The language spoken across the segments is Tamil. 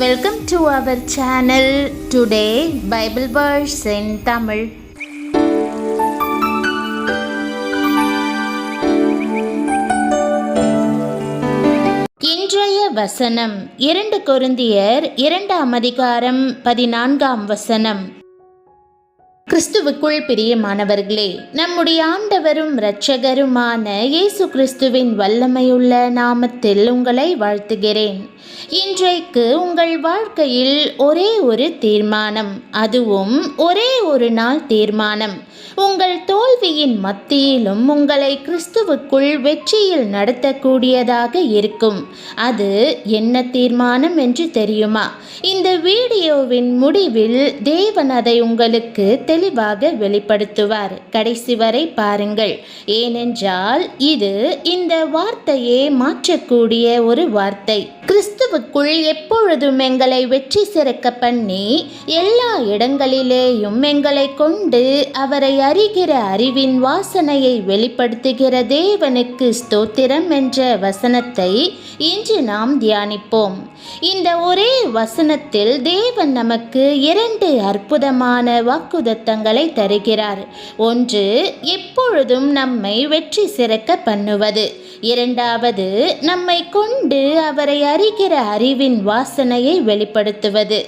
Welcome to our channel. Today Bible verse in Tamil. இன்றைய வசனம் 2 கொரிந்தியர் 2ஆம் அதிகாரம் 14ஆம் வசனம். கிறிஸ்துவுக்குள் பிரியமானவர்களே, நம்முடைய ஆண்டவரும் இரட்சகருமான இயேசு கிறிஸ்துவின் வல்லமையுள்ள நாமத்தில் உங்களை வாழ்த்துகிறேன். இன்றைக்கு உங்கள் வாழ்க்கையில் ஒரே ஒரு தீர்மானம், அதுவும் ஒரே ஒரு நாள் தீர்மானம். உங்கள் தோல்வியின் மத்தியிலும் உங்களை கிறிஸ்துவுக்குள் வெற்றியில் நடத்தக்கூடியதாக இருக்கும். அது என்ன தீர்மானம் என்று தெரியுமா? இந்த வீடியோவின் முடிவில் தேவன் அதை உங்களுக்கு தெளிவாக வெளிப்படுத்துவார். கடைசி வரை பாருங்கள். ஏனென்றால் இது இந்த வார்த்தையே மாற்றக்கூடிய ஒரு வார்த்தை. கிறிஸ்துவுக்குள் எப்பொழுதும் எங்களை வெற்றி சிறக்க பண்ணி எல்லா இடங்களிலேயும் எங்களை கொண்டு அவரை அறிகிற அறிவின் வாசனையை வெளிப்படுத்துகிற தேவனுக்கு ஸ்தோத்திரம் என்ற வசனத்தை இன்று நாம் தியானிப்போம். இந்த ஒரே வசனத்தில் தேவன் நமக்கு 2 அற்புதமான வாக்குத்தத்தங்களை தருகிறார். ஒன்று, எப்பொழுதும் நம்மை வெற்றி சிறக்க பண்ணுவது. இரண்டாவது, நம்மை கொண்டு அவரை அறிகிற அறிவின் வாசனையை வெளிப்படுத்துவது.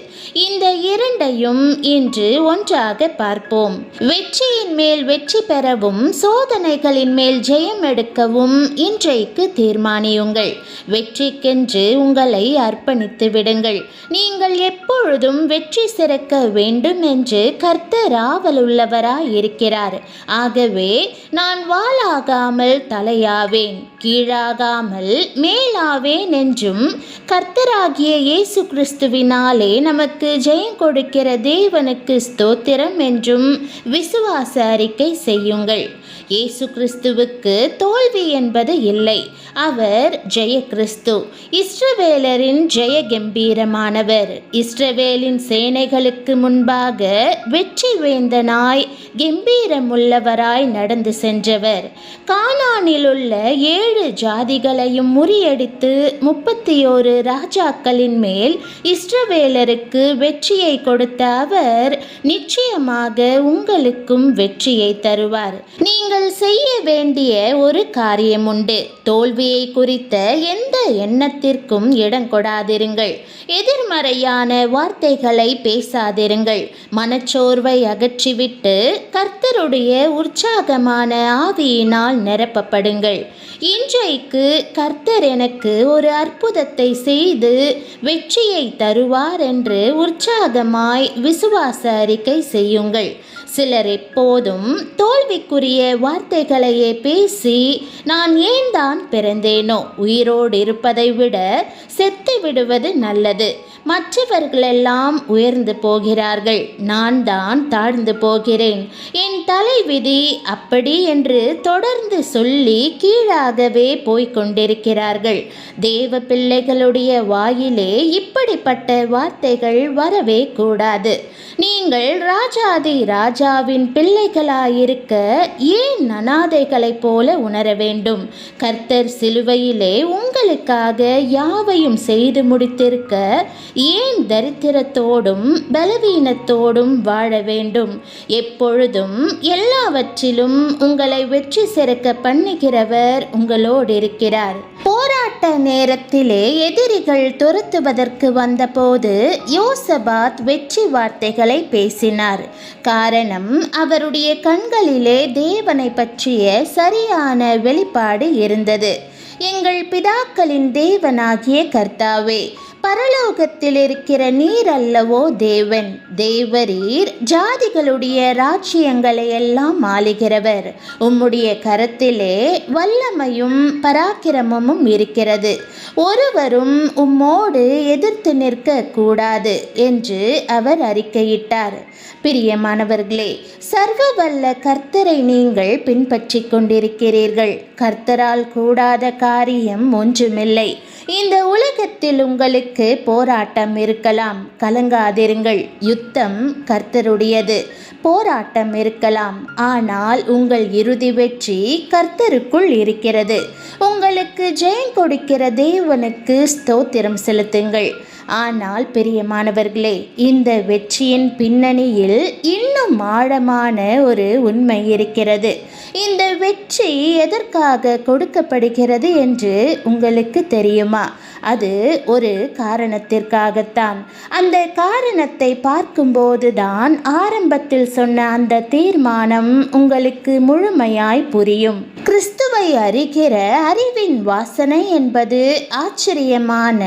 இந்த இரண்டையும் இன்று ஒன்றாக பார்ப்போம். வெற்றியின் மேல் வெற்றி பெறவும் சோதனைகளின் மேல் ஜெயம் எடுக்கவும் இன்றைக்கு தீர்மானியுங்கள். வெற்றிக்கென்று உங்களை அர்ப்பணித்து விடுங்கள். நீங்கள் எப்பொழுதும் வெற்றி சிறக்க வேண்டும் என்று கர்த்தர் ஆவலுள்ளவராய் இருக்கிறார். ஆகவே நான் வாளாகாமல் தலையாவேன், கீழாகாமல் மேலாவேன் என்றும் கர்த்தராகிய இயேசு கிறிஸ்துவினாலே நமக்கு ஜெயம் கொடுக்கிற தேவனுக்கு ஸ்தோத்திரம் என்றும் விசுவாச அறிக்கை செய்யுங்கள். இயேசு கிறிஸ்துவுக்கு தோல்வி என்பது இல்லை. அவர் ஜெய கிறிஸ்து, இஸ்ரவேலரின் ஜெய கம்பீரமானவர். இஸ்ரவேலின் சேனைகளுக்கு முன்பாக வெற்றி வேந்தனாய் கம்பீரமுள்ளவராய் நடந்து சென்றவர். கானானில் உள்ள 7 ஜாதிகளையும் முறியடித்து 31 ராஜாக்களின் மேல் இஸ்ரவேலருக்கு வெற்றியை கொடுத்த அவர் நிச்சயமாக உங்களுக்கும் வெற்றியை தருவார். நீங்கள் செய்ய வேண்டிய ஒரு காரியம் உண்டு. தோல்வியை குறித்த எந்த எண்ணத்திற்கும் இடம் கொடாதிருங்கள். எதிர்மறையான வார்த்தைகளை பேசாதிருங்கள். மனச்சோர்வை அகற்றிவிட்டு கர்த்தருடைய உற்சாகமான ஆவியினால் நிரப்பப்படுங்கள். இன்றைக்கு கர்த்தர் எனக்கு ஒரு அற்புதத்தை செய்து வெற்றியை தருவார் என்று உற்சாகமாய் விசுவாச அறிக்கை செய்யுங்கள். சிலர் எப்போதும் தோல்விக்குரிய வார்த்தைகளையே பேசி நான் ஏன் தான் பிறந்தேனோ, உயிரோடு இருப்பதை விட செத்து விடுவது நல்லது, மற்றவர்களெல்லாம் உயர்ந்து போகிறார்கள், நான் தான் தாழ்ந்து போகிறேன், என் தலைவிதி அப்படி என்று தொடர்ந்து சொல்லி கீழாகவே போய்கொண்டிருக்கிறார்கள். தேவ பிள்ளைகளுடைய வாயிலே இப்படிப்பட்ட வார்த்தைகள் வரவே கூடாது. நீங்கள் ராஜாதி ராஜாவின் பிள்ளைகளாயிருக்க ஏன் அனாதைகளைப் போல உணர வேண்டும்? கர்த்தர் சிலுவையிலே உங்களுக்காக யாவையும் செய்து முடித்திருக்க ஏன் தரித்திரத்தோடும் பலவீனத்தோடும் வாழ வேண்டும்? எப்பொழுதும் எல்லாவற்றிலும் உங்களை வெற்றி சிறக்க பண்ணுகிறவர் உங்களோடு இருக்கிறார். போராட்ட நேரத்திலே எதிரிகள் துரத்துவதற்கு வந்தபோது யோசபாத் வெற்றி வார்த்தைகளை பேசினார். காரணம், அவருடைய கண்களிலே தேவனை பற்றிய சரியான வெளிப்பாடு இருந்தது. எங்கள் பிதாக்களின் தேவனாகிய கர்த்தாவே, பரலோகத்தில் இருக்கிற நீர் அல்லவோ தேவன், தேவரீர் ஜாதிகளுடைய ராஜ்யங்களை எல்லாம் ஆளுகிறவர். உம்முடைய கரத்திலே வல்லமையும் பராக்கிரமமும் இருக்கிறது. ஒருவரும் உம்மோடு எதிர்த்து நிற்க கூடாது என்று அவர் அறிக்கையிட்டார். பிரியமானவர்களே, சர்வ வல்ல கர்த்தரை நீங்கள் பின்பற்றி கொண்டிருக்கிறீர்கள். கர்த்தரால் கூடாத காரியம் ஒன்றுமில்லை. இந்த உலகத்தில் உங்களுக்கு உங்களுக்கு போராட்டம் இருக்கலாம், கலங்காதிருங்கள். யுத்தம் கர்த்தருடையது. போராட்டம் இருக்கலாம், ஆனால் உங்கள் இறுதி வெற்றி கர்த்தருக்குள் இருக்கிறது. உங்களுக்கு ஜெயம் கொடுக்கிற தேவனுக்கு ஸ்தோத்திரம் செலுத்துங்கள். ஆனால் பிரியமானவர்களே, இந்த வெற்றியின் பின்னணியில் இன்னும் ஆழமான ஒரு உண்மை இருக்கிறது. இந்த வெற்றி எதற்காக கொடுக்கப்படுகிறது என்று உங்களுக்கு தெரியுமா? அது ஒரு காரணத்திற்காகத்தான். அந்த காரணத்தை பார்க்கும்போது தான் ஆரம்பத்தில் சொன்ன அந்த தீர்மானம் உங்களுக்கு முழுமையாய் புரியும். கிறிஸ்துவை அறிகிற அறிவின் வாசனை என்பது ஆச்சரியமான,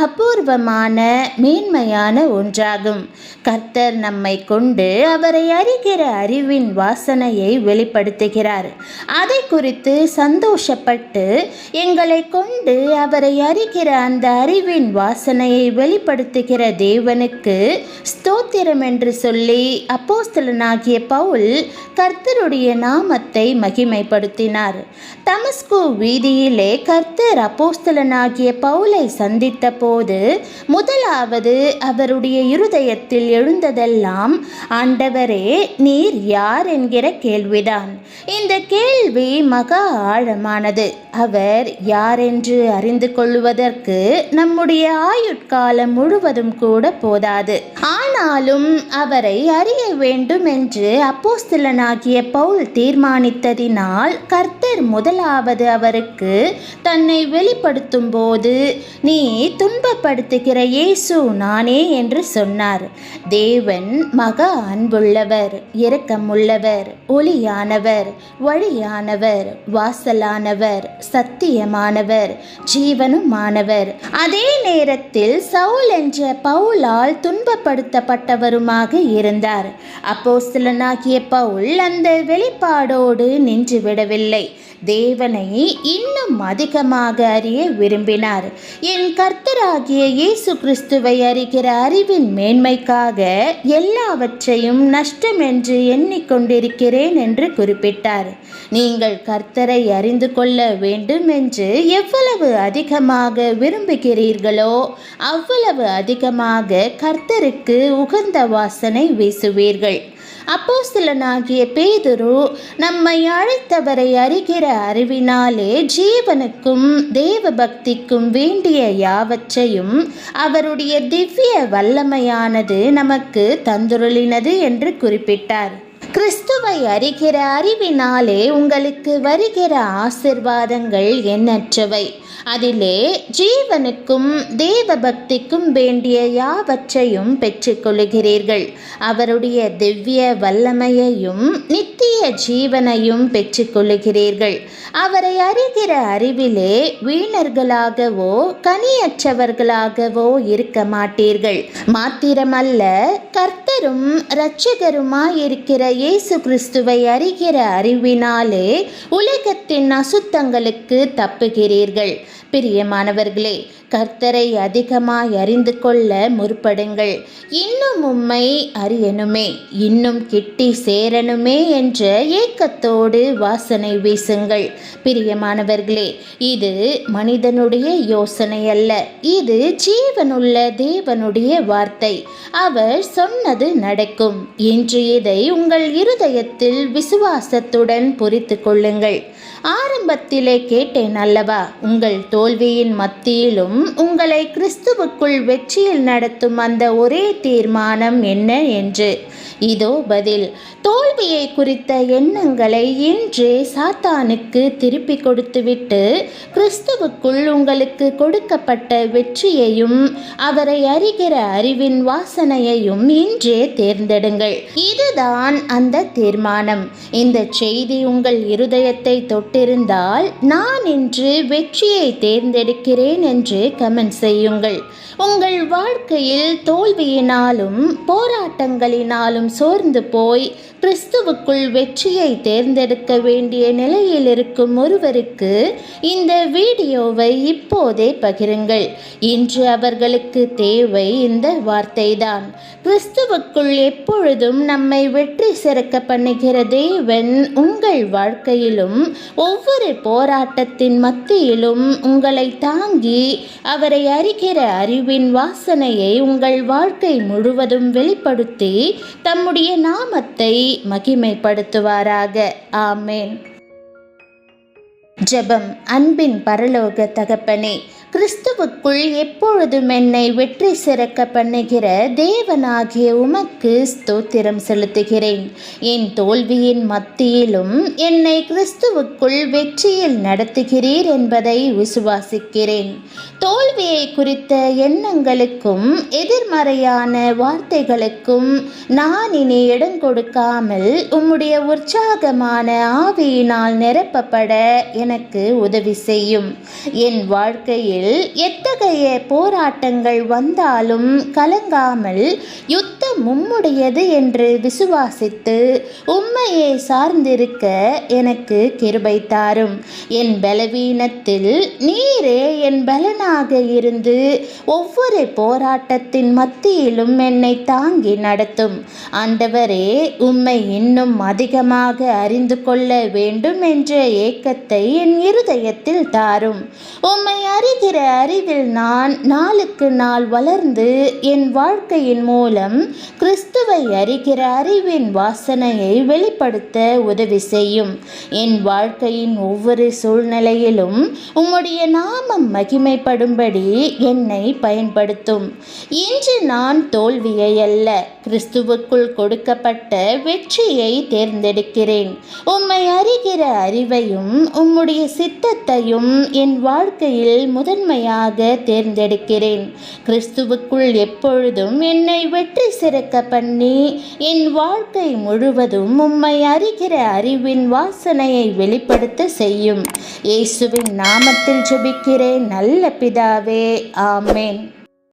அபூர்வமான, மேன்மையான ஒன்றாகும். கர்த்தர் நம்மை கொண்டு அவரை அறிகிற அறிவின் வாசனையை வெளிப்படுத்துகிறார். அதை குறித்து சந்தோஷப்பட்டு எங்களை கொண்டு அவரை அறிகிற அந்த அறிவின் வாசனையை வெளிப்படுத்துகிற தேவனுக்கு ஸ்தோத்திரம் என்று சொல்லி அப்போஸ்தலனாகிய பவுல் கர்த்தருடைய நாமத்தை மகிமைப்படுத்தினார். தமஸ்கு வீதியிலே கர்த்தர் அப்போஸ்தலனாகிய பவுலை சந்தித்த போது முதலாவது அவருடைய இருதயத்தில் எழுந்ததெல்லாம், ஆண்டவரே, நீர் யார் என்கிற கேள்விதான். இந்த கேள்வி மகா ஆழமானது. அவர் யார் என்று அறிந்து கொள்வதற்கு நம்முடைய ஆயுட்காலம் முழுவதும் கூட போதாது. ஆனாலும் அவரை அறிய வேண்டும் என்று அப்போஸ்தலனாகிய பவுல் தீர்மானித்ததினால் கர்த்தர் முதலாவது அவருக்கு தன்னை வெளிப்படுத்தும் போது, நீ துன்பப்படுத்துகிற இயேசு நானே என்று சொன்னார். தேவன் மகா அன்புள்ளவர், இரக்கமுள்ளவர், ஒளியானவர், வழியானவர், வாசலானவர், சத்தியமானவர், ஜீவனுமானவர். அதே நேரத்தில் சவுல் என்ற பவுலால் துன்பப்படுத்தப்பட்டவருமாக இருந்தார். அப்போஸ்தலனாகிய பவுல் அந்த வெளிப்பாடோடு நின்று விடவில்லை. தேவனை இன்னும் அதிகமாக அறிய விரும்பினார். என் கர்த்தராகிய இயேசு கிறிஸ்துவை அறிகிற அறிவின் மேன்மைக்காக எல்லாவற்றையும் நஷ்டம் என்று எண்ணிக்கொண்டிருக்கிறேன் என்று குறிப்பிட்டார். நீங்கள் கர்த்தரை அறிந்து கொள்ள வேண்டும் என்று எவ்வளவு அதிகமாக விரும்புகிறீர்களோ அவ்வளவு அதிகமாக கர்த்தருக்கு உகந்த வாசனை வீசுவீர்கள். அப்போஸ்தலனாகிய பேதுரு நம்மை அழைத்தவரை அறிகிற அறிவினாலே ஜீவனுக்கும் தேவ பக்திக்கும் வேண்டிய யாவற்றையும் அவருடைய திவ்ய வல்லமையானது நமக்கு தந்துருளினது என்று குறிப்பிட்டார். கிறிஸ்துவை அறிகிற அறிவினாலே உங்களுக்கு வருகிற ஆசீர்வாதங்கள் எண்ணற்றவை. அதிலே ஜீவனுக்கும் தேவ பக்திக்கும் வேண்டிய யாவற்றையும் பெற்றுக்கொள்கிறீர்கள். அவருடைய திவ்ய வல்லமையையும் நித்திய ஜீவனையும் பெற்றுக்கொள்கிறீர்கள். அவரை அறிகிற அறிவிலே வீணர்களாகவோ கனியற்றவர்களாகவோ இருக்க மாட்டீர்கள். மாத்திரமல்ல, கர்த்தரும் இரட்சகருமாயிருக்கிற இயேசு கிறிஸ்துவை அறிகிற அறிவினாலே உலகத்தின் அசுத்தங்களுக்கு தப்புகிறீர்கள். பிரியமானவர்களே, கர்த்தரை அதிகமாய் அறிந்து கொள்ள முற்படுங்கள். இன்னும் உம்மை அறியணுமே, இன்னும் கிட்டி சேரணுமே என்ற ஏக்கத்தோடு வாசனை வீசுங்கள். பிரியமானவர்களே, இது மனிதனுடைய யோசனை அல்ல, இது ஜீவனுள்ள தேவனுடைய வார்த்தை. அவர் சொன்னது நடக்கும். இன்று இதை உங்கள் இருதயத்தில் விசுவாசத்துடன் பொறித்து கொள்ளுங்கள். ஆரம்பத்திலே கேட்டேன் அல்லவா, உங்கள் தோல்வியின் மத்தியிலும் உங்களை கிறிஸ்துவுக்குள் வெற்றியில் நடத்தும் அந்த ஒரே தீர்மானம் என்ன என்று. இதோ பதில். தோல்வியை குறித்த எண்ணங்களை இன்றே சாத்தானுக்கு திருப்பி கொடுத்துவிட்டு கிறிஸ்துவுக்குள் உங்களுக்கு கொடுக்கப்பட்ட வெற்றியையும் அவரை அறிகிற அறிவின் வாசனையையும் இன்றே தேர்ந்தெடுங்கள். இதுதான் அந்த தீர்மானம். இந்த செய்தி உங்கள் இருதயத்தை தொட்டிருந்தால், நான் இன்று வெற்றியை தேர்ந்தெடுக்கிறேன் என்று கமெண்ட் செய்யுங்கள். உங்கள் வாழ்க்கையில் தோல்வியினாலும் போராட்டங்களினாலும் சோர்ந்து போய் கிறிஸ்துவுக்குள் வெற்றியை தேர்ந்தெடுக்க வேண்டிய நிலையில் இருக்கும் ஒருவருக்கு இந்த வீடியோவை இப்போதே பகிருங்கள். இன்று அவர்களுக்கு தேவை இந்த வார்த்தைதான். கிறிஸ்துவுக்குள் எப்பொழுதும் நம்மை வெற்றி சிறக்க பண்ணுகிற தேவன் உங்கள் வாழ்க்கையிலும் ஒவ்வொரு போராட்டத்தின் மத்தியிலும் உங்களை தாங்கி அவரை அறிகிற அறிவின் வாசனையை உங்கள் வாழ்க்கை முழுவதும் வெளிப்படுத்தி தம்முடைய நாமத்தை மகிமைப்படுத்துவாராக. ஆமேன். ஜெபம். அன்பின் பரலோக தகப்பனே, கிறிஸ்துவுக்குள் எப்பொழுதும் என்னை வெற்றி சிறக்க பண்ணுகிற தேவனாகிய உமக்கு ஸ்தோத்திரம் செலுத்துகிறேன். என் தோல்வியின் மத்தியிலும் என்னை கிறிஸ்துவுக்குள் வெற்றியில் நடத்துகிறீர் என்பதை விசுவாசிக்கிறேன். தோல்வியை குறித்த எண்ணங்களுக்கும் எதிர்மறையான வார்த்தைகளுக்கும் நான் இனி இடம் கொடுக்காமல் உம்முடைய உற்சாகமான ஆவியினால் நிரப்பப்பட எனக்கு உதவி செய்யும். என் வாழ்க்கையில் எத்தகைய போராட்டங்கள் வந்தாலும் கலங்காமல் யுத்தம் உம்முடையது என்று விசுவாசித்து உம்மையே சார்ந்திருக்க எனக்கு கிருபை தாரும். என் பலவீனத்தில் நீரே என் பலனாக இருந்து ஒவ்வொரு போராட்டத்தின் மத்தியிலும் என்னை தாங்கி நடத்தும். ஆண்டவரே, உம்மை இன்னும் அதிகமாக அறிந்து கொள்ள வேண்டும் என்ற ஏக்கத்தை என் இருதயத்தில் தாரும். உம்மை அறிகிற அறிவில் நான் நாளுக்கு நாள் வளர்ந்து என் வாழ்க்கையின் மூலம் கிறிஸ்துவை அறிகிற அறிவின் வாசனையை வெளிப்படுத்த உதவி செய்யும். என் வாழ்க்கையின் ஒவ்வொரு சூழ்நிலையிலும் உம்முடைய நாமம் மகிமைப்படும்படி என்னை பயன்படுத்தும். இன்று நான் தோல்வியை அல்ல, கிறிஸ்துவுக்குள் கொடுக்கப்பட்ட வெற்றியை தேர்ந்தெடுக்கிறேன். உம்மை அறிகிற அறிவையும் உம்முடைய சித்தத்தையும் என் வாழ்க்கையில் முதன்மையாக தேர்ந்தெடுக்கிறேன். கிறிஸ்துவுக்குள் எப்பொழுதும் என்னை வெற்றி சிறக்க பண்ணி என் வாழ்க்கை முழுவதும் உம்மை அறிகிற அறிவின் வாசனையை வெளிப்படுத்த செய்யும். இயேசுவின் நாமத்தில் ஜெபிக்கிறேன் நல்ல பிதாவே. ஆமேன்.